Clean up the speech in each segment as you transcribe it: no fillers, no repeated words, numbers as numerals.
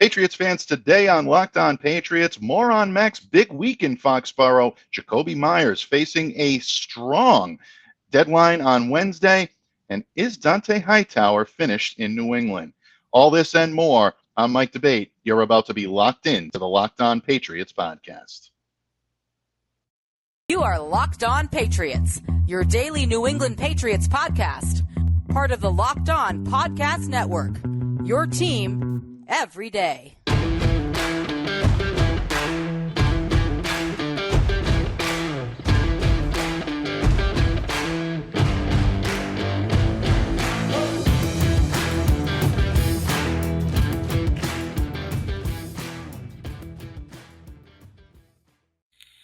Patriots fans, today on Locked On Patriots, more on Mac's big week in Foxborough. Jakobi Meyers facing a strong deadline on Wednesday. And is Dante Hightower finished in New England? All this and more. I'm Mike Debate. You're about to be locked in to the Locked On Patriots podcast. You are Locked On Patriots, your daily New England Patriots podcast. Part of the Locked On Podcast Network, your team every day.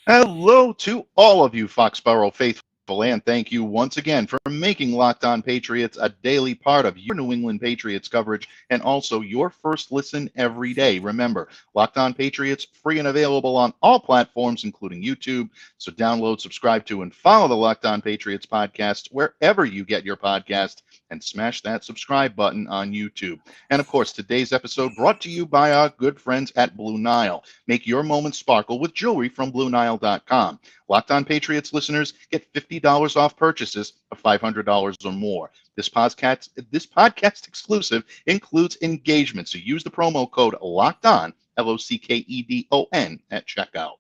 Hello to all of you Foxborough faithful, and thank you once again for making Locked On Patriots a daily part of your New England Patriots coverage and also your first listen every day. Remember, Locked On Patriots, free and available on all platforms, including YouTube. So download, subscribe to, and follow the Locked On Patriots podcast wherever you get your podcast, and smash that subscribe button on YouTube. And of course, today's episode brought to you by our good friends at Blue Nile. Make your moment sparkle with jewelry from BlueNile.com. Locked On Patriots listeners get $50 off purchases of $500 or more. This podcast exclusive includes engagement, so use the promo code LOCKEDON, LOCKEDON, at checkout.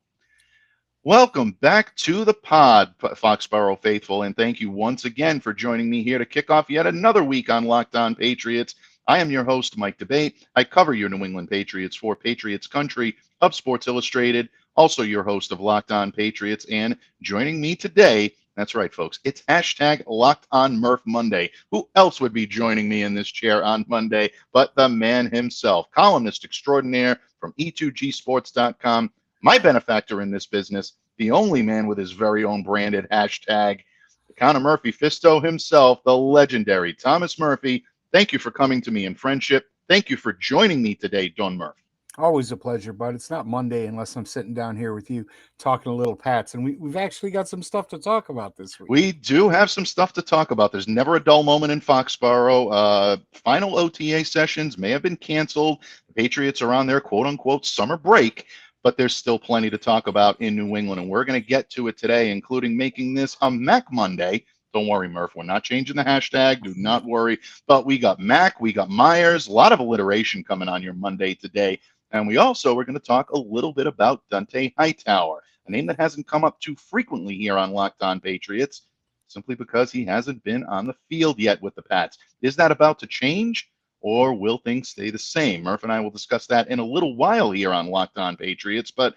Welcome back to the pod, Foxborough faithful, and thank you once again for joining me here to kick off yet another week on Locked On Patriots. I am your host, Mike Debate. I cover your New England Patriots for Patriots Country of Sports Illustrated, also your host of Locked On Patriots, and joining me today, that's right, folks, it's hashtag Locked On Murph Monday. Who else would be joining me in this chair on Monday but the man himself, columnist extraordinaire from E2Gsports.com, my benefactor in this business, the only man with his very own branded hashtag, the Conor Murphy Fisto himself, the legendary Thomas Murphy. Thank you for coming to me in friendship. Thank you for joining me today, Don Murph. Always a pleasure, bud. It's not Monday unless I'm sitting down here with you talking a little Pats, and we've actually got some stuff to talk about this week. We do have some stuff to talk about. There's never a dull moment in Foxborough. Final OTA sessions may have been canceled. The Patriots are on their quote-unquote summer break, but there's still plenty to talk about in New England, and we're going to get to it today, including making this a Mac Monday. Don't worry, Murph, we're not changing the hashtag. Do not worry. But we got Mac, we got Myers, a lot of alliteration coming on your Monday today. And we're going to talk a little bit about Dante Hightower, a name that hasn't come up too frequently here on Locked On Patriots, simply because he hasn't been on the field yet with the Pats. Is that about to change, or will things stay the same? Murph and I will discuss that in a little while here on Locked On Patriots. But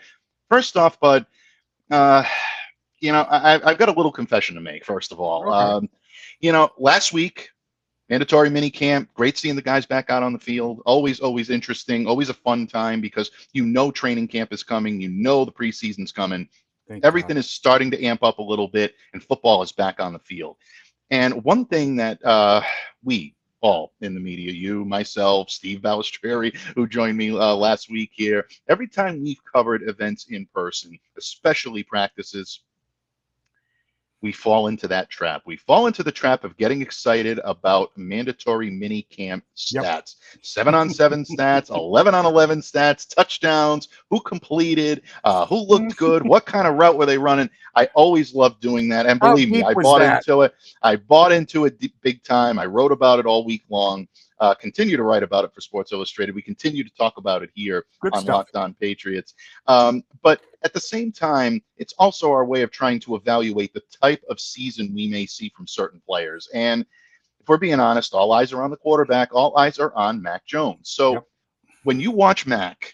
first off, bud, I've got a little confession to make, first of all. Okay. Last week, mandatory minicamp, great seeing the guys back out on the field. Always interesting, always a fun time because training camp is coming. The preseason's coming. Everything is starting to amp up a little bit, and football is back on the field. And one thing that we all in the media, you, myself, Steve Balistrieri, who joined me last week here, every time we've covered events in person, especially practices, we fall into that trap. We fall into the trap of getting excited about mandatory mini camp stats. 7-on-7 stats, 11-on-11 stats, touchdowns, who completed, who looked good, what kind of route were they running. I always loved doing that. And believe me, I bought into it. I bought into it big time. I wrote about it all week long. Continue to write about it for Sports Illustrated. We continue to talk about it here on Locked On Patriots. But at the same time, it's also our way of trying to evaluate the type of season we may see from certain players. And if we're being honest, all eyes are on the quarterback. All eyes are on Mac Jones. So when you watch Mac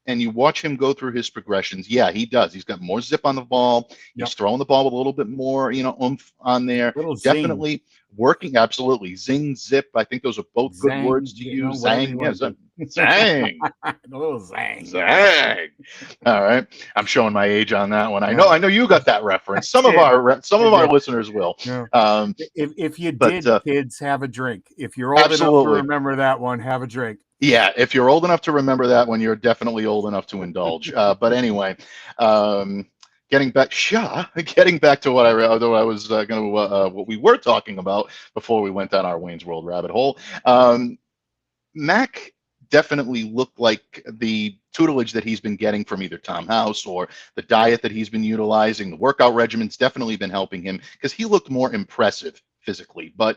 and you watch him go through his progressions, yeah, he does. He's got more zip on the ball. He's throwing the ball with a little bit more, oomph on there. Definitely zing. Working, absolutely. Zing, zip. I think those are both good Zang, words to use. Zang, yeah, zang. A little zang. Zang. All right. I'm showing my age on that one. I know you got that reference. Some of our listeners will. Yeah. If you did, kids, have a drink. If you're old enough to remember that one, have a drink. Yeah, if you're old enough to remember that one, you're definitely old enough to indulge. But anyway, getting back to what we were talking about before we went down our Wayne's World rabbit hole. Mac definitely looked like the tutelage that he's been getting from either Tom House or the diet that he's been utilizing. The workout regimen's definitely been helping him because he looked more impressive physically. But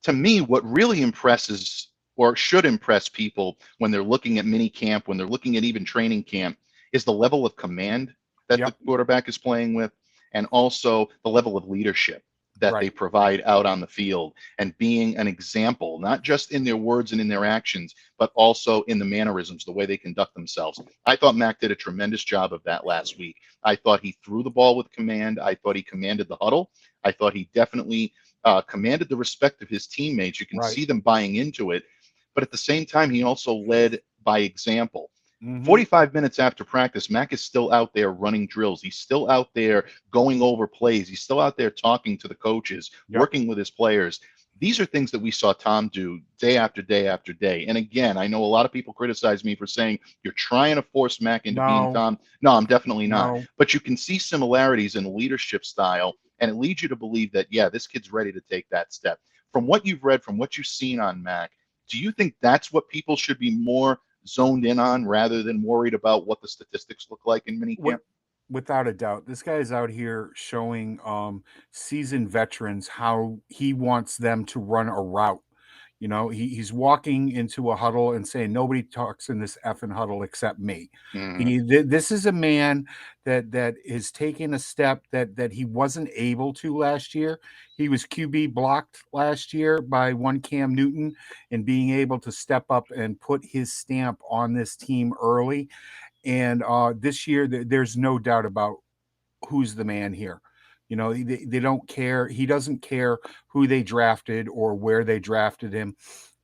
to me, what really impresses or should impress people when they're looking at mini camp, when they're looking at even training camp, is the level of command that the quarterback is playing with, and also the level of leadership that they provide out on the field, and being an example, not just in their words and in their actions, but also in the mannerisms, the way they conduct themselves. I thought Mac did a tremendous job of that last week. I thought he threw the ball with command. I thought he commanded the huddle. I thought he definitely commanded the respect of his teammates. You can see them buying into it. But at the same time, he also led by example. 45 minutes after practice, Mac is still out there running drills. He's still out there going over plays. He's still out there talking to the coaches, working with his players. These are things that we saw Tom do day after day after day. And again, I know a lot of people criticize me for saying you're trying to force Mac into being Tom. No, I'm definitely not. But you can see similarities in leadership style, and it leads you to believe that, yeah, this kid's ready to take that step. From what you've read, from what you've seen on Mac, do you think that's what people should be more zoned in on rather than worried about what the statistics look like in minicamp? Without a doubt, this guy is out here showing seasoned veterans how he wants them to run a route. You know, he's walking into a huddle and saying, nobody talks in this effing huddle except me. This is a man that is taking a step that he wasn't able to last year. He was QB blocked last year by one Cam Newton, and being able to step up and put his stamp on this team early. And this year, there's no doubt about who's the man here. You know, they don't care. He doesn't care who they drafted or where they drafted him.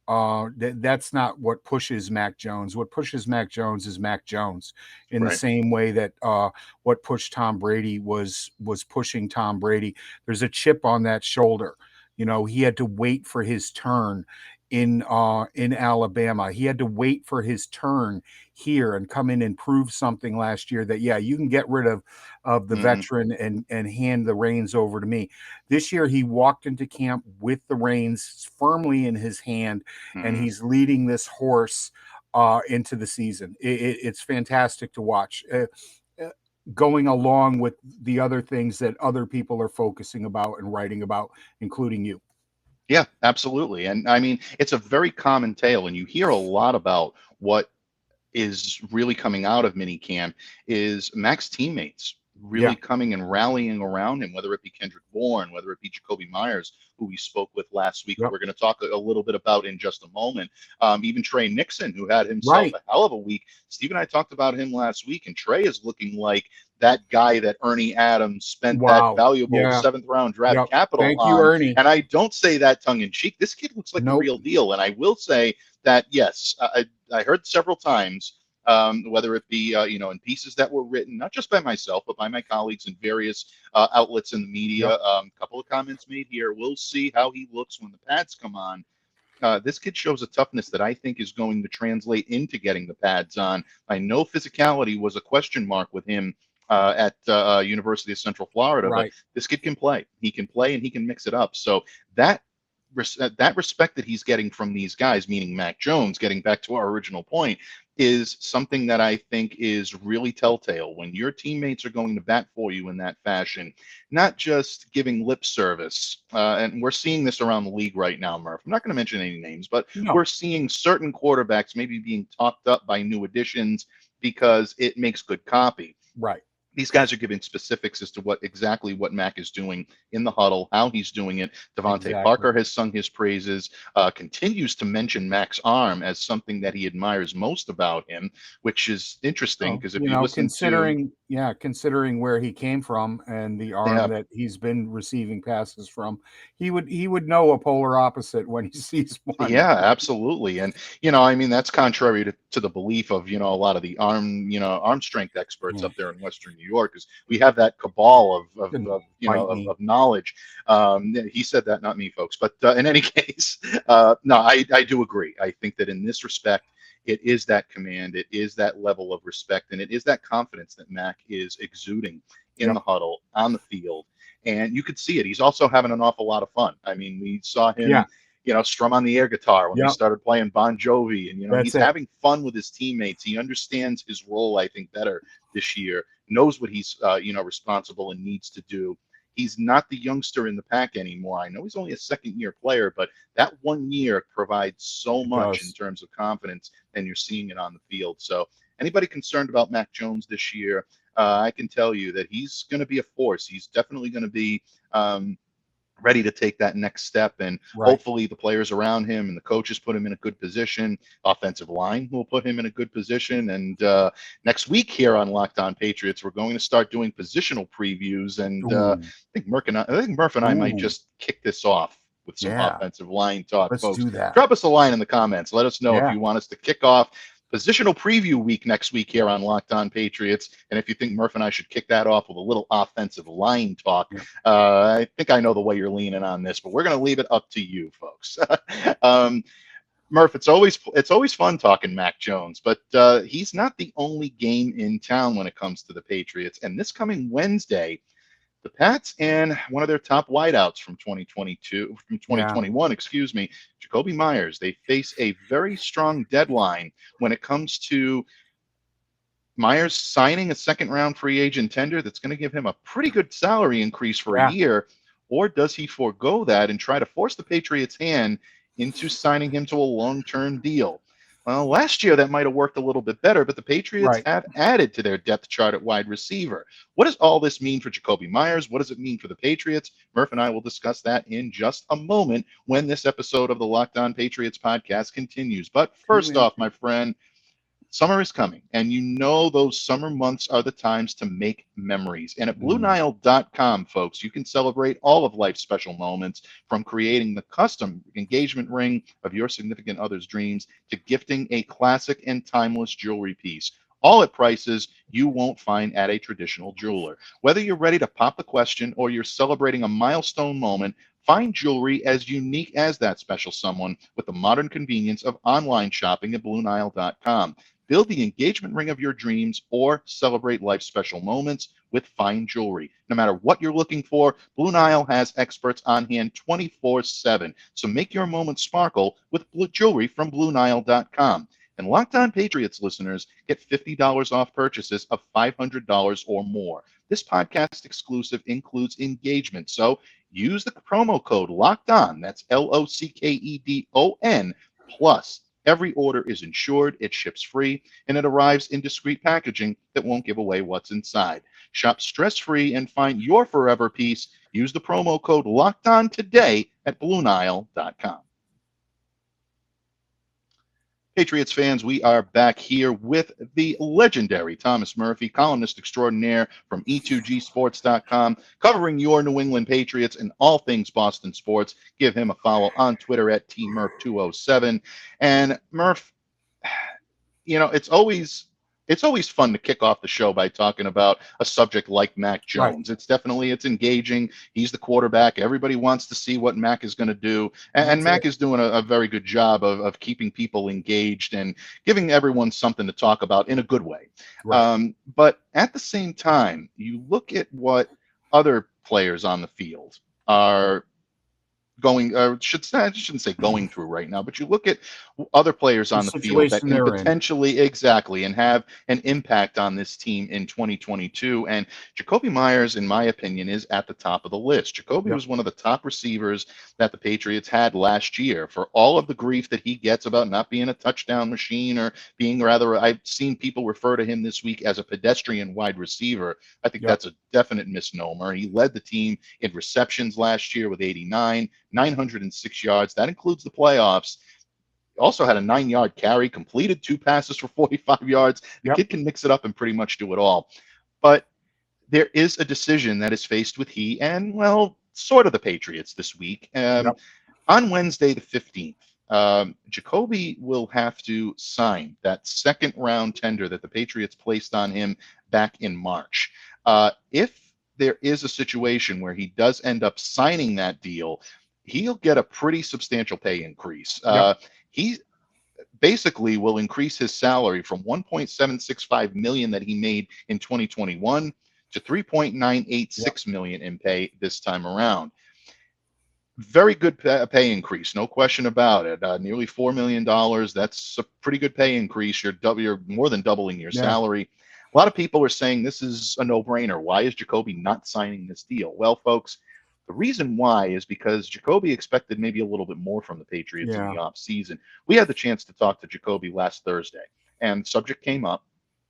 That's not what pushes Mac Jones. What pushes Mac Jones is Mac Jones, in the same way that what pushed Tom Brady was pushing Tom Brady. There's a chip on that shoulder. You know, he had to wait for his turn in Alabama. He had to wait for his turn here and come in and prove something last year that, yeah, you can get rid of the veteran and hand the reins over to me. This year, he walked into camp with the reins firmly in his hand, and he's leading this horse into the season. It's fantastic to watch. Going along with the other things that other people are focusing about and writing about, including you. Yeah, absolutely. And I mean, it's a very common tale, and you hear a lot about what is really coming out of minicamp is Mac's teammates really coming and rallying around him, whether it be Kendrick Bourne, whether it be Jakobi Meyers, who we spoke with last week, who we're going to talk a little bit about in just a moment. Even Trey Nixon, who had himself a hell of a week. Steve and I talked about him last week, and Trey is looking like that guy that Ernie Adams spent that valuable 7th round draft capital Thank on. you, Ernie. And I don't say that tongue in cheek. This kid looks like the real deal. And I will say that, yes, I heard several times, whether it be, in pieces that were written, not just by myself, but by my colleagues in various outlets in the media. A couple of comments made here. We'll see how he looks when the pads come on. This kid shows a toughness that I think is going to translate into getting the pads on. I know physicality was a question mark with him at University of Central Florida, but this kid can play. He can play and he can mix it up. So that respect that he's getting from these guys, meaning Mac Jones, getting back to our original point, is something that I think is really telltale when your teammates are going to bat for you in that fashion, not just giving lip service. And we're seeing this around the league right now, Murph. I'm not going to mention any names, but we're seeing certain quarterbacks maybe being talked up by new additions because it makes good copy. Right. These guys are giving specifics as to what Mac is doing in the huddle, how he's doing it. Devontae Parker has sung his praises, continues to mention Mac's arm as something that he admires most about him, which is interesting because if you listen considering where he came from and the arm that he's been receiving passes from, he would know a polar opposite when he sees one. Yeah, absolutely. And, I mean, that's contrary to the belief of, a lot of the arm strength experts up there in Western New York, because we have that cabal of knowledge. He said that, not me, folks. But in any case, no, I do agree. I think that in this respect, it is that command, it is that level of respect, and it is that confidence that Mac is exuding in the huddle, on the field. And you could see it. He's also having an awful lot of fun. I mean, we saw him strum on the air guitar when they Yep. started playing Bon Jovi. And, That's he's it. having fun with his teammates. He understands his role, I think, better this year, knows what he's, responsible and needs to do. He's not the youngster in the pack anymore. I know he's only a second-year player, but that 1 year provides so much in terms of confidence, and you're seeing it on the field. So anybody concerned about Mac Jones this year, I can tell you that he's going to be a force. He's definitely going to be ready to take that next step, and hopefully the players around him and the coaches put him in a good position. Offensive line will put him in a good position. And next week here on Locked On Patriots, we're going to start doing positional previews, and I think Murph and I might just kick this off with some offensive line talk. Let's folks. do that. Drop us a line in the comments. Let us know if you want us to kick off positional preview week next week here on Locked On Patriots. And if you think Murph and I should kick that off with a little offensive line talk, I think I know the way you're leaning on this, but we're going to leave it up to you, folks. Murph, it's always fun talking Mac Jones, but he's not the only game in town when it comes to the Patriots. And this coming Wednesday, the Pats and one of their top wideouts from 2021, Jakobi Meyers, they face a very strong deadline when it comes to Meyers signing a second-round free agent tender that's going to give him a pretty good salary increase for a year, or does he forego that and try to force the Patriots' hand into signing him to a long-term deal? Well, last year that might have worked a little bit better, but the Patriots have added to their depth chart at wide receiver. What does all this mean for Jakobi Meyers? What does it mean for the Patriots? Murph and I will discuss that in just a moment when this episode of the Locked On Patriots podcast continues. But first off, my friend, summer is coming, and those summer months are the times to make memories. And at BlueNile.com, folks, you can celebrate all of life's special moments, from creating the custom engagement ring of your significant other's dreams to gifting a classic and timeless jewelry piece, all at prices you won't find at a traditional jeweler. Whether you're ready to pop the question or you're celebrating a milestone moment, find jewelry as unique as that special someone with the modern convenience of online shopping at BlueNile.com. Build the engagement ring of your dreams or celebrate life's special moments with fine jewelry. No matter what you're looking for, Blue Nile has experts on hand 24/7. So make your moment sparkle with jewelry from BlueNile.com. And Locked On Patriots listeners get $50 off purchases of $500 or more. This podcast exclusive includes engagement. So use the promo code Locked On. That's LOCKEDON plus. Every order is insured, it ships free, and it arrives in discreet packaging that won't give away what's inside. Shop stress-free and find your forever piece. Use the promo code Locked On today at BlueNile.com. Patriots fans, we are back here with the legendary Thomas Murphy, columnist extraordinaire from E2Gsports.com, covering your New England Patriots and all things Boston sports. Give him a follow on Twitter at TMurph207. And Murph, it's always fun to kick off the show by talking about a subject like Mac Jones. It's engaging. He's the quarterback. Everybody wants to see what Mac is going to do. And Mac is doing a very good job of keeping people engaged and giving everyone something to talk about in a good way. But at the same time, you look at what other players on the field are I shouldn't say going through right now, but you look at other players on the field that can potentially and have an impact on this team in 2022. And Jakobi Meyers, in my opinion, is at the top of the list. Jakobi was one of the top receivers that the Patriots had last year. For all of the grief that he gets about not being a touchdown machine or being I've seen people refer to him this week as a pedestrian wide receiver. I think that's a definite misnomer. He led the team in receptions last year with 89, 906 yards. That includes the playoffs. Also had a 9-yard carry, completed 2 passes for 45 yards. The kid can mix it up and pretty much do it all. But there is a decision that is faced with he and, well, sort of the Patriots this week. On Wednesday, the 15th, Jakobi will have to sign that second-round tender that the Patriots placed on him back in March. If there is a situation where he does end up signing that deal, he'll get a pretty substantial pay increase. He basically will increase his salary from $1.765 million that he made in 2021 to $3.986 million in pay this time around. Very good pay increase, no question about it. Nearly $4 million. That's a pretty good pay increase. You're more than doubling your Yeah. salary. A lot of people are saying this is a no-brainer. Why is Jakobi not signing this deal? Well, folks, the reason why is because Jakobi expected maybe a little bit more from the Patriots in Yeah. the offseason. We had the chance to talk to Jakobi last Thursday, and the subject came up.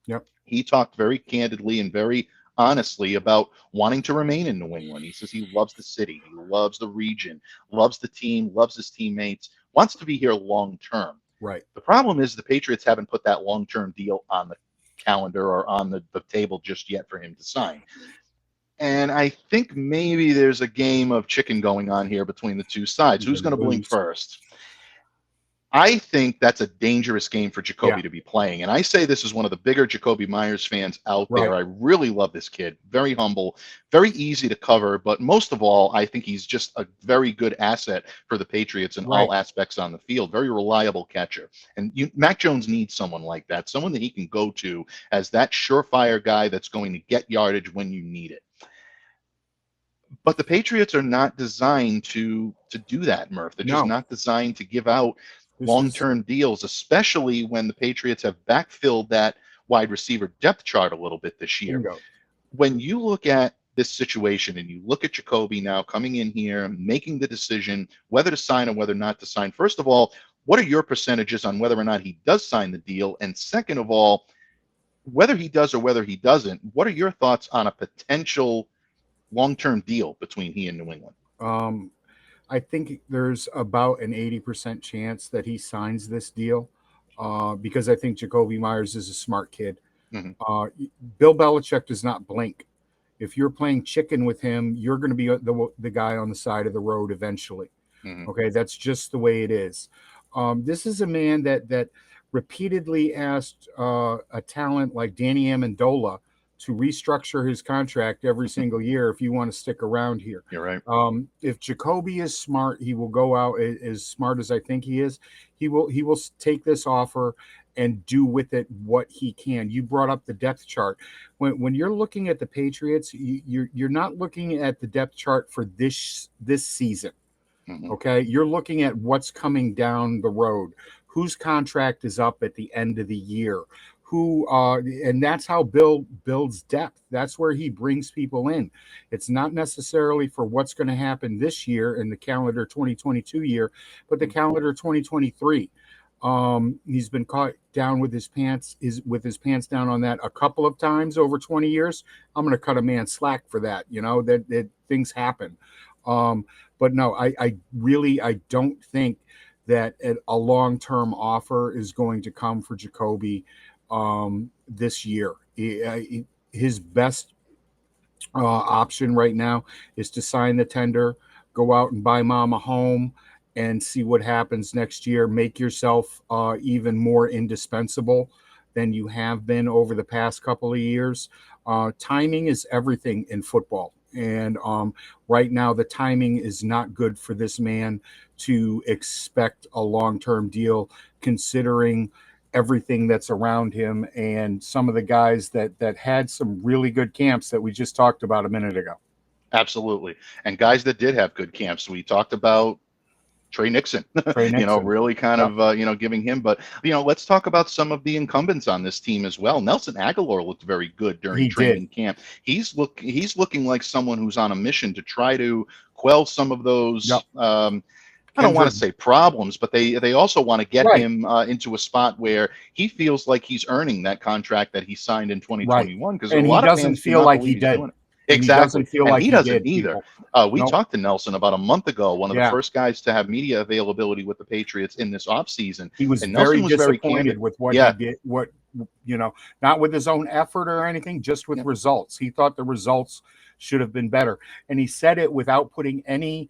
Yep. He talked very candidly and very honestly about wanting to remain in New England. He says he loves the city, he loves the region, loves the team, loves his teammates, wants to be here long term. Right. The problem is the Patriots haven't put that long term deal on the calendar or on the table just yet for him to sign. And I think maybe there's a game of chicken going on here between the two sides. Who's going to blink first? I think that's a dangerous game for Jakobi to be playing. And I say this is one of the bigger Jakobi Meyers fans out there. I really love this kid. Very humble, very easy to cover. But most of all, I think he's just a very good asset for the Patriots in all aspects on the field. Very reliable catcher. And Mac Jones needs someone like that, someone that he can go to as that surefire guy that's going to get yardage when you need it. But the Patriots are not designed to do that, Murph. They're just not designed to give out long-term deals, especially when the Patriots have backfilled that wide receiver depth chart a little bit this year. When you look at this situation and you look at Jakobi now coming in here, making the decision whether to sign or whether not to sign, first of all, what are your percentages on whether or not he does sign the deal? And second of all, whether he does or whether he doesn't, what are your thoughts on a potential long-term deal between he and New England? I think there's about an 80% chance that he signs this deal because I think Jakobi Meyers is a smart kid. Bill Belichick does not blink. If you're playing chicken with him, you're going to be the guy on the side of the road eventually. Okay, that's just the way it is. This is a man that repeatedly asked a talent like Danny Amendola to restructure his contract every single year if you want to stick around here. You're right. If Jakobi is smart, he will go out as smart as I think he is. He will take this offer and do with it what he can. You brought up the depth chart. When you're looking at the Patriots, you're not looking at the depth chart for this season. Okay, you're looking at what's coming down the road. Whose contract is up at the end of the year? And that's how Bill builds depth. That's where he brings people in. It's not necessarily for what's going to happen this year in the calendar 2022 year, but the calendar 2023. He's been caught down with his pants down on that a couple of times over 20 years. I'm going to cut a man slack for that. That things happen. But no, I really don't think that a long-term offer is going to come for Jakobi this year. His best option right now is to sign the tender, go out and buy mom a home, and see what happens next year. Make yourself even more indispensable than you have been over the past couple of years. Timing is everything in football. And right now, the timing is not good for this man to expect a long-term deal, considering everything that's around him and some of the guys that had some really good camps that we just talked about a minute ago. Absolutely. And guys that did have good camps. We talked about Trey Nixon, really kind of, giving him. But, let's talk about some of the incumbents on this team as well. Nelson Aguilar looked very good during training camp. He's looking like someone who's on a mission to try to quell some of those I don't want to say problems, but they also want to get him into a spot where he feels like he's earning that contract that he signed in 2021. Because a lot of fans feel like he did. Exactly. And he doesn't either. We talked to Nelson about a month ago, one of the first guys to have media availability with the Patriots in this offseason. He was very disappointed with what he did, not with his own effort or anything, just with results. He thought the results should have been better. And he said it without putting any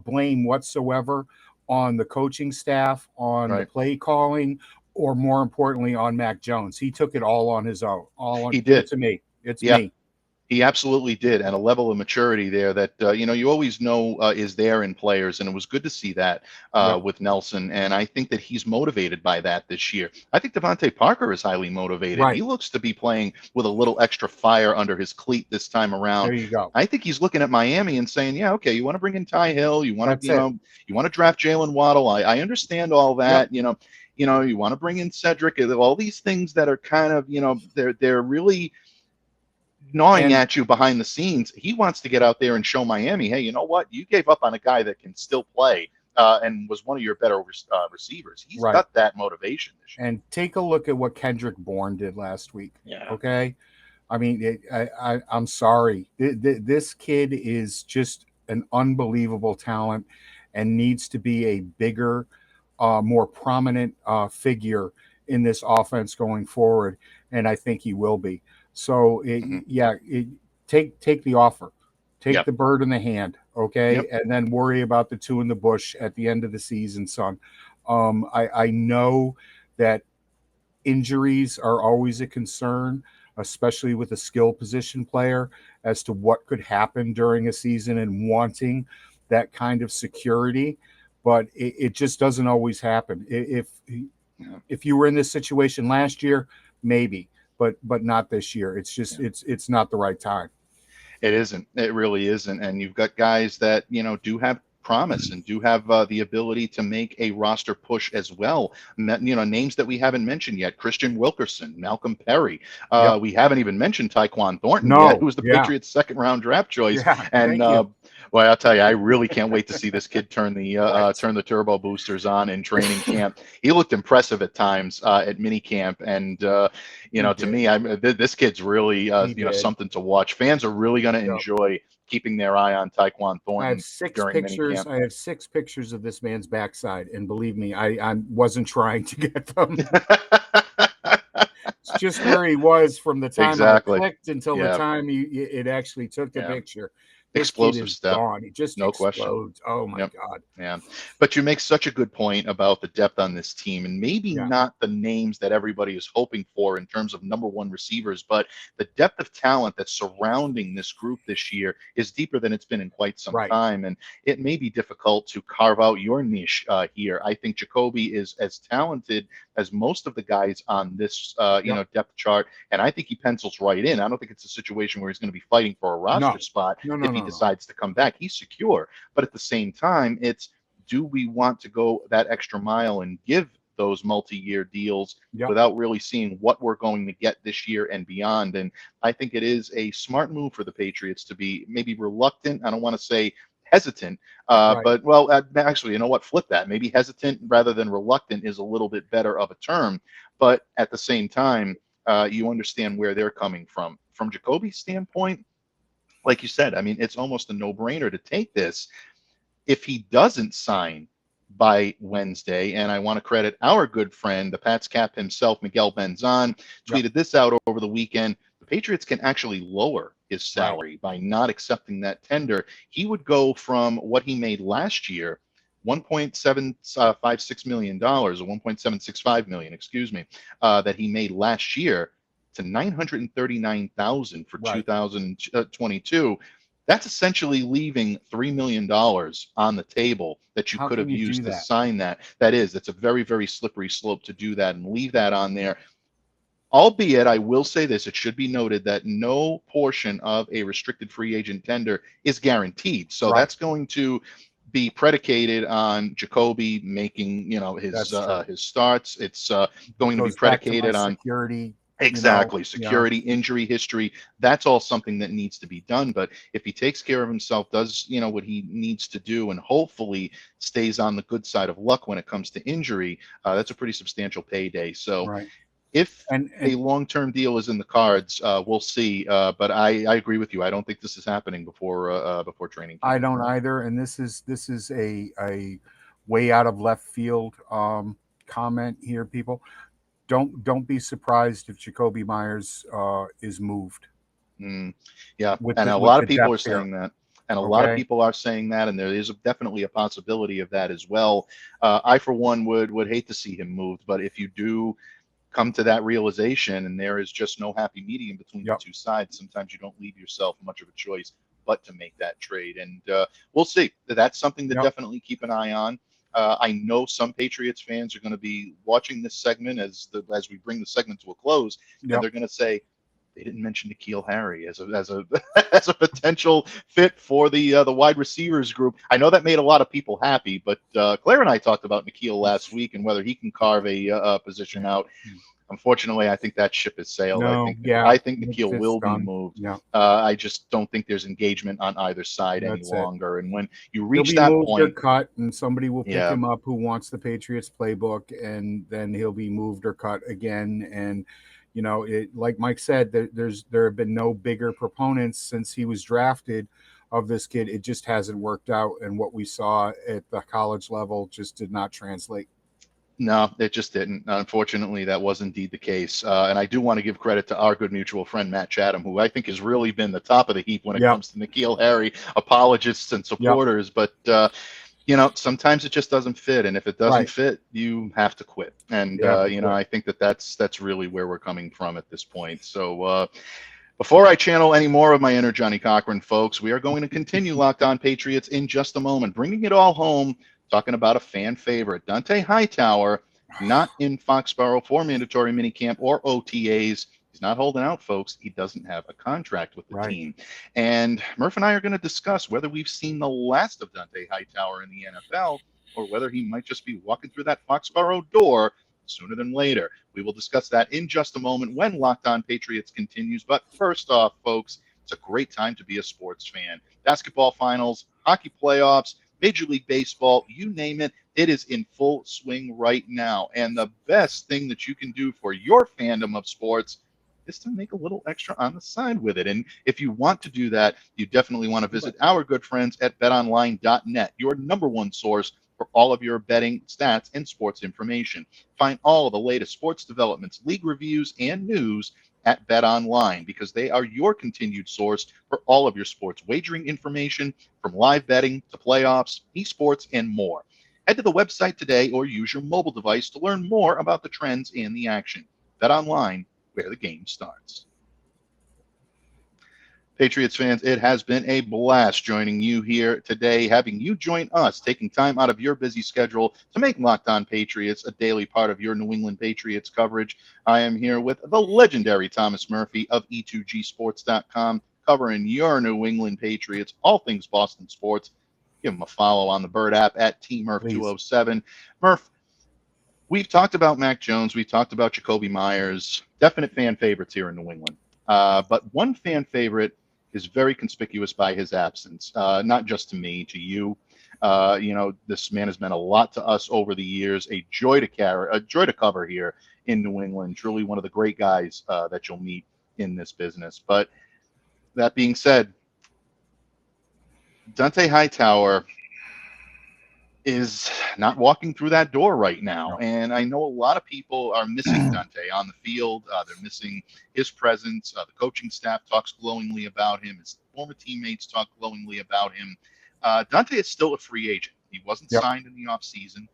blame whatsoever on the coaching staff, on the play calling, or more importantly, on Mac Jones. He took it all on his own. He did. To me. It's me. He absolutely did, and a level of maturity there that you always know is there in players, and it was good to see that Yep. with Nelson. And I think that he's motivated by that this year. I think Devontae Parker is highly motivated. Right. He looks to be playing with a little extra fire under his cleat this time around. There you go. I think he's looking at Miami and saying, "Yeah, okay, you want to bring in Ty Hill, you want That's to, you want to draft Jalen Waddle. I understand all that. Yep. You want to bring in Cedric. All these things that are kind of, they're really." Gnawing And at you behind the scenes. He wants to get out there and show Miami, hey, you know what? You gave up on a guy that can still play and was one of your better receivers. He's right. got that motivation this year. And take a look at what Kendrick Bourne did last week. Yeah. Okay. I mean, I'm sorry. This kid is just an unbelievable talent and needs to be a bigger, more prominent figure in this offense going forward. And I think he will be. So, take the offer. Take Yep. the bird in the hand, okay? Yep. And then worry about the two in the bush at the end of the season, son. I know that injuries are always a concern, especially with a skill position player, as to what could happen during a season and wanting that kind of security. But it just doesn't always happen. If you were in this situation last year, maybe. But not this year. It's just it's not the right time. It isn't. It really isn't. And you've got guys that do have promise and do have the ability to make a roster push as well. Names that we haven't mentioned yet: Christian Wilkerson, Malcolm Perry. Yep. We haven't even mentioned Tyquan Thornton yet, who was the Patriots' second-round draft choice. Yeah, and well, I'll tell you, I really can't wait to see this kid turn the turbo boosters on in training camp. He looked impressive at times at minicamp, and to me, this kid's really something to watch. Fans are really going to enjoy keeping their eye on Tyquan Thornton. I have six pictures of this man's backside, and believe me, I wasn't trying to get them. It's just where he was from the time I clicked until the time it actually took the picture. Explosive step. Gone. He just explodes. Question. Oh my God. Yeah. But you make such a good point about the depth on this team, and maybe not the names that everybody is hoping for in terms of number one receivers, but the depth of talent that's surrounding this group this year is deeper than it's been in quite some time. And it may be difficult to carve out your niche here. I think Jakobi is as talented as most of the guys on this depth chart, and I think he pencils right in. I don't think it's a situation where he's going to be fighting for a roster spot if he decides to come back. He's secure, but at the same time, it's, do we want to go that extra mile and give those multi-year deals without really seeing what we're going to get this year and beyond? And I think it is a smart move for the Patriots to be maybe reluctant. I don't want to say hesitant, but actually, you know what? Flip that. Maybe hesitant rather than reluctant is a little bit better of a term. But at the same time, you understand where they're coming from. From Jakobi's standpoint, like you said, I mean, it's almost a no-brainer to take this. If he doesn't sign by Wednesday, and I want to credit our good friend, the Pats cap himself, Miguel Benzon, tweeted this out over the weekend. The Patriots can actually lower his salary by not accepting that tender. He would go from what he made last year, $1.756 million, or $1.765 million, excuse me, that he made last year, to $939,000 for 2022. That's essentially leaving $3 million on the table that you could have used to sign that. That's a very, very slippery slope to do that and leave that on there. Albeit, I will say this, it should be noted that no portion of a restricted free agent tender is guaranteed. So that's going to be predicated on Jakobi making, his starts. It's going to be predicated on security. Exactly. Security, injury history. That's all something that needs to be done. But if he takes care of himself, does, what he needs to do, and hopefully stays on the good side of luck when it comes to injury, that's a pretty substantial payday. So if a long-term deal is in the cards, we'll see. But I agree with you. I don't think this is happening before training camp. I don't either. And this is a way out of left field comment here, people. Don't be surprised if Jakobi Meyers is moved. Yeah, and a lot of people are saying that. And a lot of people are saying that, and there is definitely a possibility of that as well. I, for one, would hate to see him moved. But if you do come to that realization, and there is just no happy medium between the Yep. two sides. Sometimes you don't leave yourself much of a choice but to make that trade, and we'll see. That's something to Yep. definitely keep an eye on. I know some Patriots fans are going to be watching this segment as we bring the segment to a close, and Yep. they're going to say, they didn't mention N'Keal Harry as a as a potential fit for the wide receivers group. I know that made a lot of people happy, but Claire and I talked about N'Keal last week and whether he can carve a position out. Unfortunately, I think that ship has sailed. No, I think it's N'Keal will be done. moved. Yeah, I just don't think there's engagement on either side any That's it. longer. And when you he'll reach be that moved or point, cut, and somebody will pick Yeah. him up who wants the Patriots playbook, and then he'll be moved or cut again. And like Mike said, there have been no bigger proponents since he was drafted of this kid. It just hasn't worked out, and what we saw at the college level just did not translate. No, it just didn't. Unfortunately, that was indeed the case. And I do want to give credit to our good mutual friend, Matt Chatham, who I think has really been the top of the heap when it Yep. comes to N'Keal Harry apologists and supporters. But, sometimes it just doesn't fit. And if it doesn't Right. fit, you have to quit. And, I think that's really where we're coming from at this point. So, before I channel any more of my inner Johnny Cochran, folks, we are going to continue Locked On Patriots in just a moment, bringing it all home, talking about a fan favorite, Dante Hightower, not in Foxborough for mandatory minicamp or OTAs. He's not holding out, folks. He doesn't have a contract with the team. And Murph and I are going to discuss whether we've seen the last of Dante Hightower in the NFL or whether he might just be walking through that Foxborough door sooner than later. We will discuss that in just a moment when Locked On Patriots continues. But first off, folks, it's a great time to be a sports fan. Basketball finals, hockey playoffs, Major League Baseball, you name it, it is in full swing right now. And the best thing that you can do for your fandom of sports is to make a little extra on the side with it. And if you want to do that, you definitely want to visit our good friends at betonline.net, your number one source for all of your betting stats and sports information. Find all the latest sports developments, league reviews, and news at BetOnline because they are your continued source for all of your sports wagering information, from live betting to playoffs, esports, and more. Head to the website today or use your mobile device to learn more about the trends and the action. BetOnline, where the game starts. Patriots fans, it has been a blast joining you here today, having you join us, taking time out of your busy schedule to make Locked On Patriots a daily part of your New England Patriots coverage. I am here with the legendary Thomas Murphy of E2Gsports.com, covering your New England Patriots, all things Boston sports. Give him a follow on the Bird app at TMurph207. Murph, we've talked about Mac Jones. We've talked about Jakobi Meyers, definite fan favorites here in New England. But one fan favorite is very conspicuous by his absence, not just to me, to you. This man has meant a lot to us over the years, a joy to cover here in New England, truly one of the great guys that you'll meet in this business. But that being said, Dont'a Hightower is not walking through that door right now. And I know a lot of people are missing Dante on the field. They're missing his presence. The coaching staff talks glowingly about him. His former teammates talk glowingly about him. Dante is still a free agent. He wasn't signed in the offseason.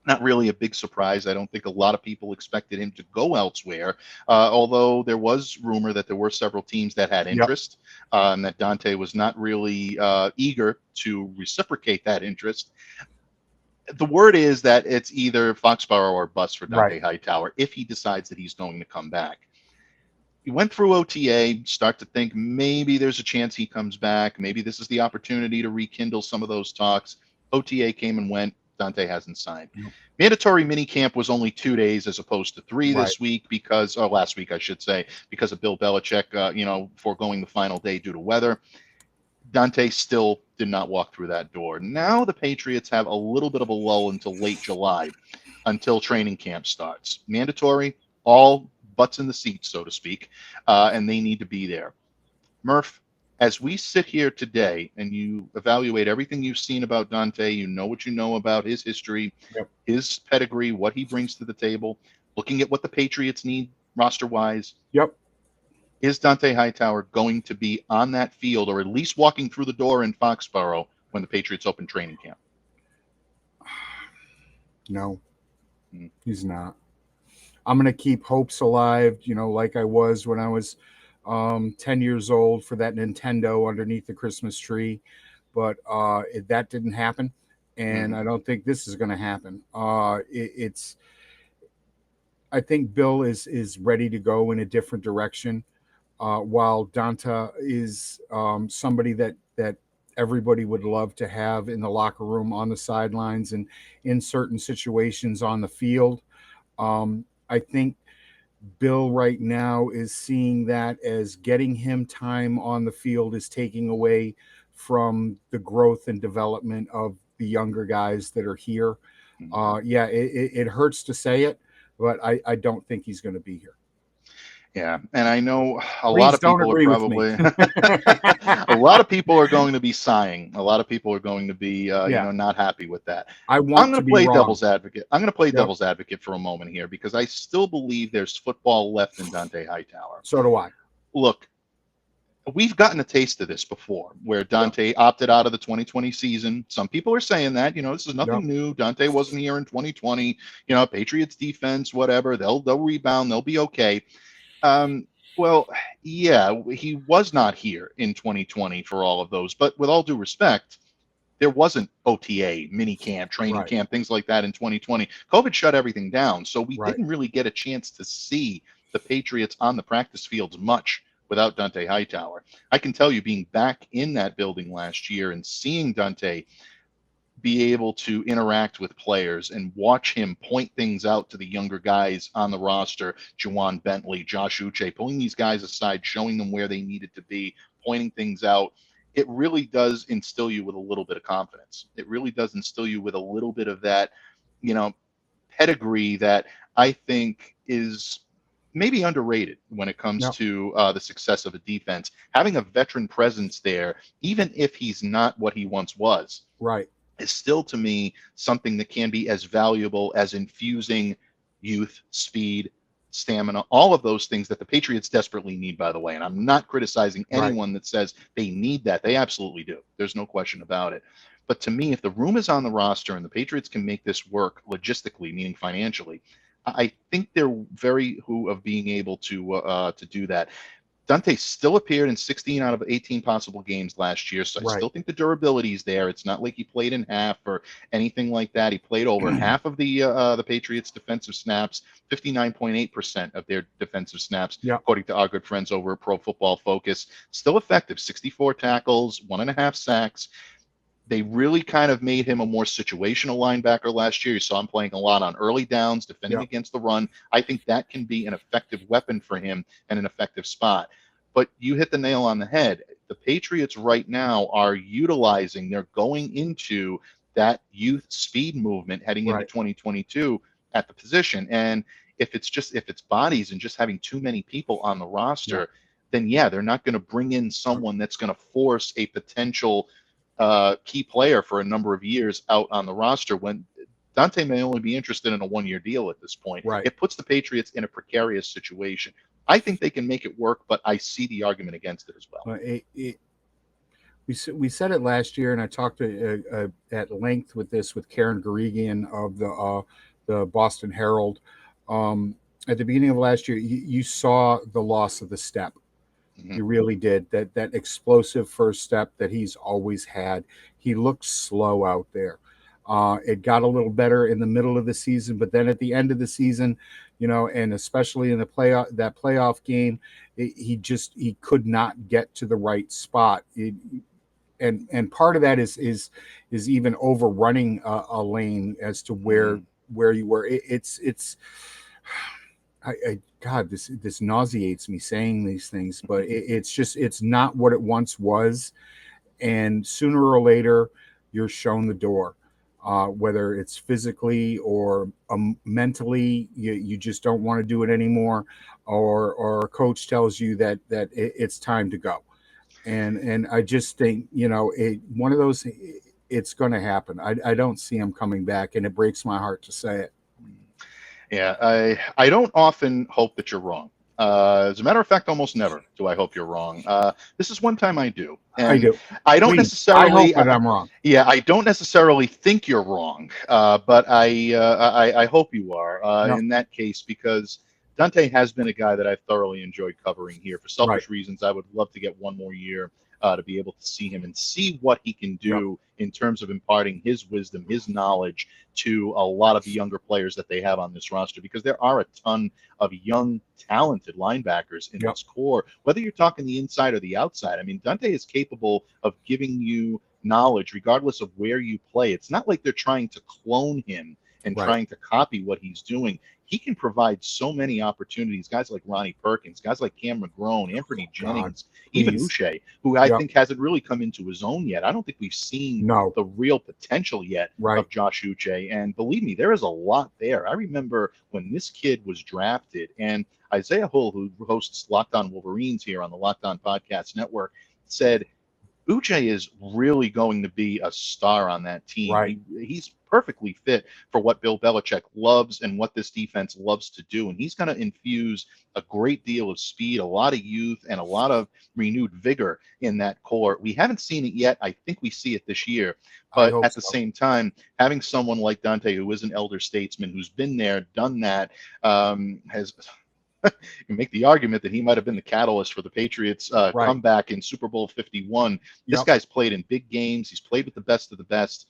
Not really a big surprise. I don't think a lot of people expected him to go elsewhere, although there was rumor that there were several teams that had interest, and that Dante was not really eager to reciprocate that interest. The word is that it's either Foxborough or bust for Dante Hightower if he decides that he's going to come back. He went through OTA, start to think maybe there's a chance he comes back. Maybe this is the opportunity to rekindle some of those talks. OTA came and went. Dante hasn't signed. Mandatory minicamp was only 2 days as opposed to 3 this week last week, I should say, because of Bill Belichick, foregoing the final day due to weather. Dante still did not walk through that door. Now the Patriots have a little bit of a lull until late July, until training camp starts. Mandatory, all butts in the seats, so to speak, and they need to be there. Murph, as we sit here today and you evaluate everything you've seen about Dante, you know what you know about his history, his pedigree, what he brings to the table, looking at what the Patriots need roster-wise. Is Dante Hightower going to be on that field or at least walking through the door in Foxborough when the Patriots open training camp? No, he's not. I'm going to keep hopes alive, like I was when I was 10 years old for that Nintendo underneath the Christmas tree. But that didn't happen. And I don't think this is going to happen. I think Bill is ready to go in a different direction. While Dont'a is somebody that everybody would love to have in the locker room, on the sidelines, and in certain situations on the field. I think Bill right now is seeing that as getting him time on the field is taking away from the growth and development of the younger guys that are here. It hurts to say it, but I don't think he's going to be here. Yeah, and I know a Please lot of don't people are agree with me. probably a lot of people are going to be sighing. A lot of people are going to be not happy with that. I I'm want going to to be play wrong. devil's advocate. I'm going to play Yep. devil's advocate for a moment here because I still believe there's football left in Dante Hightower. So do I. Look, we've gotten a taste of this before where Dante opted out of the 2020 season. Some people are saying that, this is nothing new. Dante wasn't here in 2020. Patriots defense, whatever. They'll rebound. They'll be okay. Well, yeah, he was not here in 2020 for all of those. But with all due respect, there wasn't OTA, minicamp, training camp, things like that in 2020. COVID shut everything down. So we didn't really get a chance to see the Patriots on the practice fields much without Dante Hightower. I can tell you, being back in that building last year and seeing Dante be able to interact with players and watch him point things out to the younger guys on the roster, Juwan Bentley, Josh Uche, pulling these guys aside, showing them where they needed to be, pointing things out. It really does instill you with a little bit of confidence. It really does instill you with a little bit of that, pedigree that I think is maybe underrated when it comes to the success of a defense. Having a veteran presence there, even if he's not what he once was, is still, to me, something that can be as valuable as infusing youth, speed, stamina, all of those things that the Patriots desperately need, by the way. And I'm not criticizing anyone that says they need that. They absolutely do. There's no question about it. But to me, if the room is on the roster and the Patriots can make this work logistically, meaning financially, I think they're very of being able to do that. Dante still appeared in 16 out of 18 possible games last year, so I still think the durability is there. It's not like he played in half or anything like that. He played over half of the Patriots' defensive snaps, 59.8% of their defensive snaps, according to our good friends over at Pro Football Focus. Still effective, 64 tackles, 1.5 sacks. They really kind of made him a more situational linebacker last year. You saw him playing a lot on early downs, defending against the run. I think that can be an effective weapon for him and an effective spot. But you hit the nail on the head. The Patriots right now are they're going into that youth speed movement heading into 2022 at the position. And if it's bodies and just having too many people on the roster, then they're not going to bring in someone that's going to force a potential key player for a number of years out on the roster when Dante may only be interested in a one-year deal at this point. It puts the Patriots in a precarious situation. I think they can make it work, but I see the argument against it as well. We said it last year, and I talked at length with Karen Garigian of the Boston Herald. At the beginning of last year, you saw the loss of the step. He really did. That explosive first step that he's always had. He looked slow out there. It got a little better in the middle of the season, but then at the end of the season, and especially in the playoff game, he could not get to the right spot. And part of that is even overrunning a lane as to where you were. God, this nauseates me saying these things, but it's not what it once was. And sooner or later, you're shown the door, whether it's physically or mentally, you just don't want to do it anymore, or a coach tells you that it's time to go. And I just think, one of those, it's going to happen. I don't see him coming back, and it breaks my heart to say it. Yeah, I don't often hope that you're wrong. As a matter of fact, almost never do I hope you're wrong. This is one time I do. And I do. I don't necessarily. I hope that I'm wrong. Yeah, I don't necessarily think you're wrong, but I hope you are in that case, because Dante has been a guy that I've thoroughly enjoyed covering here. For Right. selfish reasons, I would love to get one more year to be able to see him and see what he can do in terms of imparting his wisdom, his knowledge to a lot of the younger players that they have on this roster, because there are a ton of young, talented linebackers in this core, whether you're talking the inside or the outside. I mean, Dante is capable of giving you knowledge regardless of where you play. It's not like they're trying to clone him and trying to copy what he's doing. He can provide so many opportunities. Guys like Ronnie Perkins, guys like Cam McGrone, Anthony Jennings, even Uche, who I think hasn't really come into his own yet. I don't think we've seen the real potential yet of Josh Uche. And believe me, there is a lot there. I remember when this kid was drafted, and Isaiah Hull, who hosts Locked On Wolverines here on the Locked On Podcast Network, said Uche is really going to be a star on that team. He's perfectly fit for what Bill Belichick loves and what this defense loves to do. And he's going to infuse a great deal of speed, a lot of youth, and a lot of renewed vigor in that core. We haven't seen it yet. I think we see it this year. But at the same time, having someone like Dante, who is an elder statesman, who's been there, done that, has you make the argument that he might have been the catalyst for the Patriots comeback in Super Bowl 51. This guy's played in big games. He's played with the best of the best.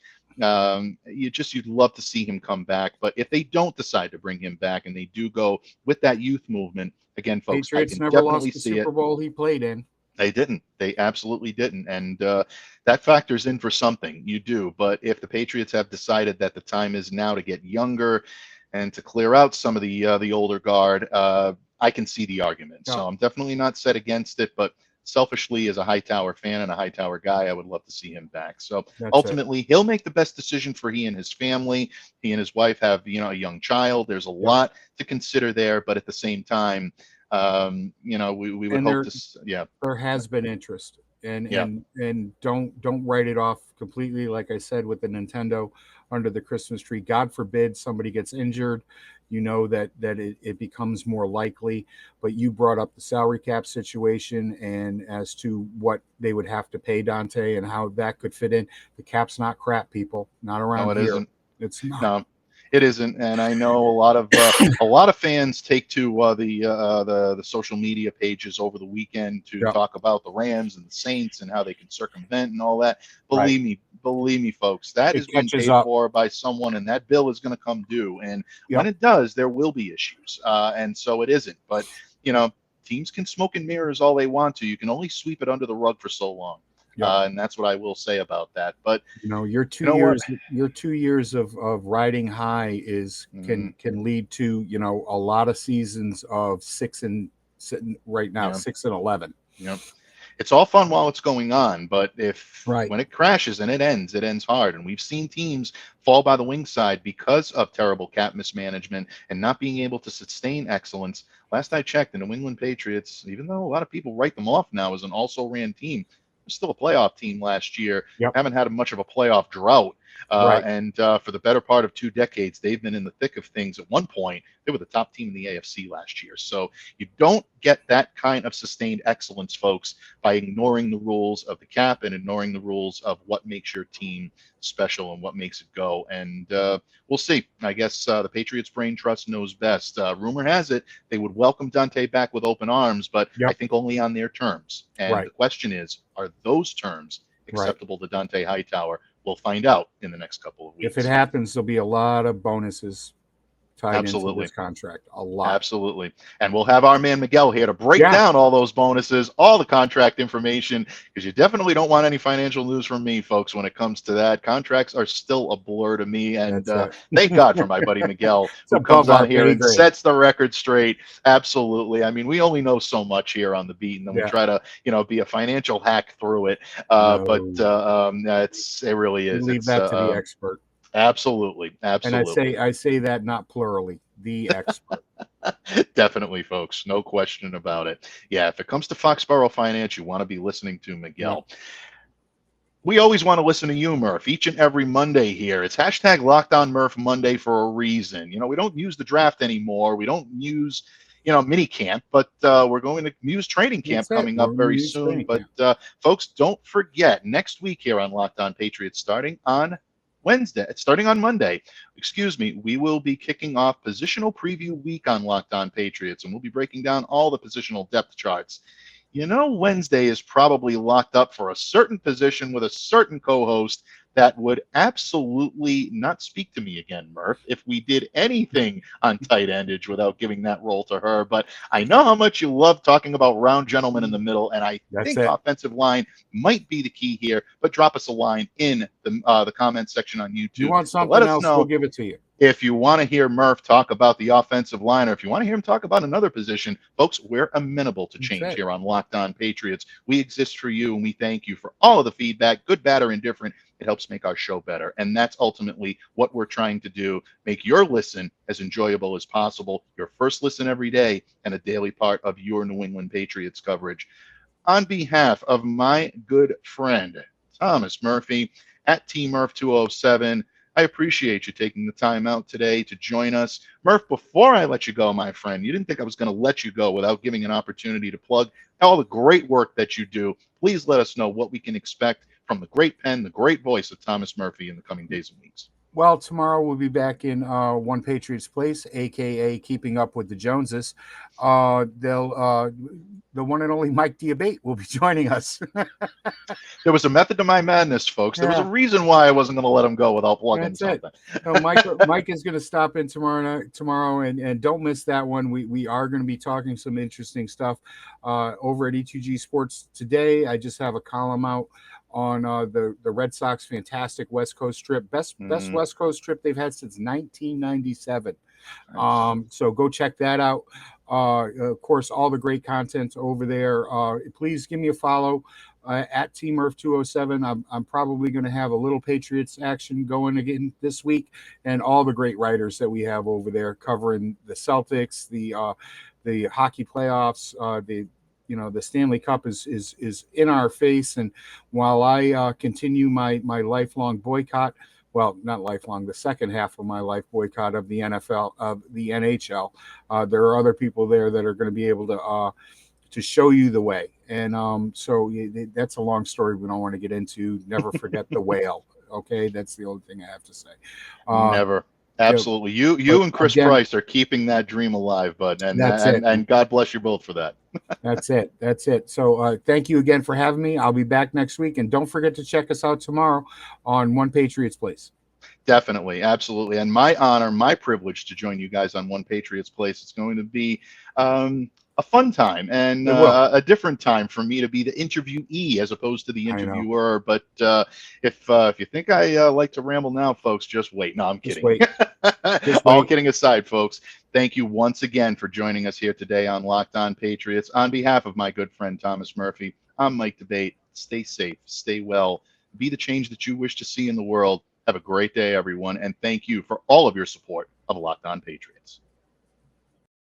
You'd love to see him come back. But if they don't decide to bring him back and they do go with that youth movement, again, folks, Patriots never lost the Super Bowl he played in. They didn't. They absolutely didn't. And that factors in for something. You do. But if the Patriots have decided that the time is now to get younger and to clear out some of the older guard, I can see the argument. So I'm definitely not set against it, but selfishly, as a Hightower fan and a Hightower guy, I would love to see him back. So ultimately, he'll make the best decision for he and his family. He and his wife have, a young child. There's a lot to consider there, but at the same time, we would hope to. There has been interest, and don't write it off completely. Like I said, with the Nintendo under the Christmas tree, God forbid somebody gets injured. That it becomes more likely. But you brought up the salary cap situation and as to what they would have to pay Dante and how that could fit in. The cap's not crap, people. Not around here. Isn't. It's not. No, it isn't. And I know a lot of fans take to the social media pages over the weekend to talk about the Rams and the Saints and how they can circumvent and all that. Believe me, folks, that is being paid for by someone, and that bill is going to come due. And when it does, there will be issues. And so it isn't. But, teams can smoke and mirrors all they want to. You can only sweep it under the rug for so long. And that's what I will say about that. But your 2 years of riding high can lead to a lot of seasons of 6 and 11. It's all fun while it's going on, but when it crashes and it ends hard. And we've seen teams fall by the wayside because of terrible cap mismanagement and not being able to sustain excellence. Last I checked, the New England Patriots, even though a lot of people write them off now as an also-ran team, they're still a playoff team last year. Haven't had much of a playoff drought. And for the better part of 2 decades, they've been in the thick of things. At one point, they were the top team in the AFC last year. So you don't get that kind of sustained excellence, folks, by ignoring the rules of the cap and ignoring the rules of what makes your team special and what makes it go. And we'll see. I guess the Patriots Brain Trust knows best. Rumor has it they would welcome Dante back with open arms, but I think only on their terms. And the question is, are those terms acceptable to Dont'a Hightower? We'll find out in the next couple of weeks. If it happens, there'll be a lot of bonuses tied into this contract. A lot. Absolutely. And we'll have our man Miguel here to break down all those bonuses, all the contract information, because you definitely don't want any financial news from me, folks, when it comes to that. Contracts are still a blur to me. And thank God for my buddy Miguel, who comes on here and sets the record straight. Absolutely. I mean, we only know so much here on the beat, and then we try to, be a financial hack through it. But it really is. Leave that to the expert. Absolutely. And I say that not plurally, the expert. Definitely, folks. No question about it. Yeah, if it comes to Foxborough Finance, you want to be listening to Miguel. We always want to listen to you, Murph, each and every Monday here. It's hashtag Locked On Murph Monday for a reason. We don't use the draft anymore. We don't use minicamp, but we're going to use training camp coming up very soon. But folks, don't forget, next week here on Locked On Patriots, starting on starting on Monday, we will be kicking off positional preview week on Locked On Patriots, and we'll be breaking down all the positional depth charts. Wednesday is probably locked up for a certain position with a certain co-host that would absolutely not speak to me again, Murph, if we did anything on tight endage without giving that role to her. But I know how much you love talking about round gentlemen in the middle, and I think offensive line might be the key here. But drop us a line in the comment section on YouTube. You want something let us else, know we'll give it to you. If you want to hear Murph talk about the offensive line, or if you want to hear him talk about another position, folks, we're amenable to change here on Locked On Patriots. We exist for you, and we thank you for all of the feedback, good, bad, or indifferent. It helps make our show better, and that's ultimately what we're trying to do, make your listen as enjoyable as possible, your first listen every day, and a daily part of your New England Patriots coverage. On behalf of my good friend, Thomas Murphy, at TMurph207, I appreciate you taking the time out today to join us. Murph, before I let you go, my friend, you didn't think I was going to let you go without giving an opportunity to plug all the great work that you do. Please let us know what we can expect from the great pen, the great voice of Thomas Murphy in the coming days and weeks. Well, tomorrow we'll be back in One Patriots Place, a.k.a. Keeping Up with the Joneses. The one and only Mike Diabate will be joining us. There was a method to my madness, folks. There was a reason why I wasn't going to let him go without plugging something. So Mike is going to stop in tomorrow, and don't miss that one. We are going to be talking some interesting stuff over at E2G Sports today. I just have a column out on the Red Sox fantastic West Coast trip, best West Coast trip they've had since 1997. Nice. So go check that out. Of course, all the great content over there. Please give me a follow at TMurph207. I'm probably going to have a little Patriots action going again this week, and all the great writers that we have over there covering the Celtics, the hockey playoffs, the Stanley Cup is in our face. And while I continue my lifelong boycott, well, not lifelong, the second half of my life boycott of the NFL, of the NHL, there are other people there that are going to be able to show you the way. And so that's a long story we don't want to get into. Never forget the whale. Okay, that's the only thing I have to say. Never. Absolutely. You and Chris Price are keeping that dream alive, bud. And God bless you both for that. That's it. So thank you again for having me. I'll be back next week. And don't forget to check us out tomorrow on One Patriots Place. Definitely. Absolutely. And my honor, my privilege to join you guys on One Patriots Place. It's going to be a fun time and a different time for me to be the interviewee as opposed to the interviewer. But if you think I like to ramble now, folks, just wait. No, I'm kidding. All kidding aside, folks, thank you once again for joining us here today on Locked On Patriots. On behalf of my good friend Thomas Murphy, I'm Mike Diabate. Stay safe, stay well, be the change that you wish to see in the world. Have a great day, everyone, and thank you for all of your support of Locked On Patriots.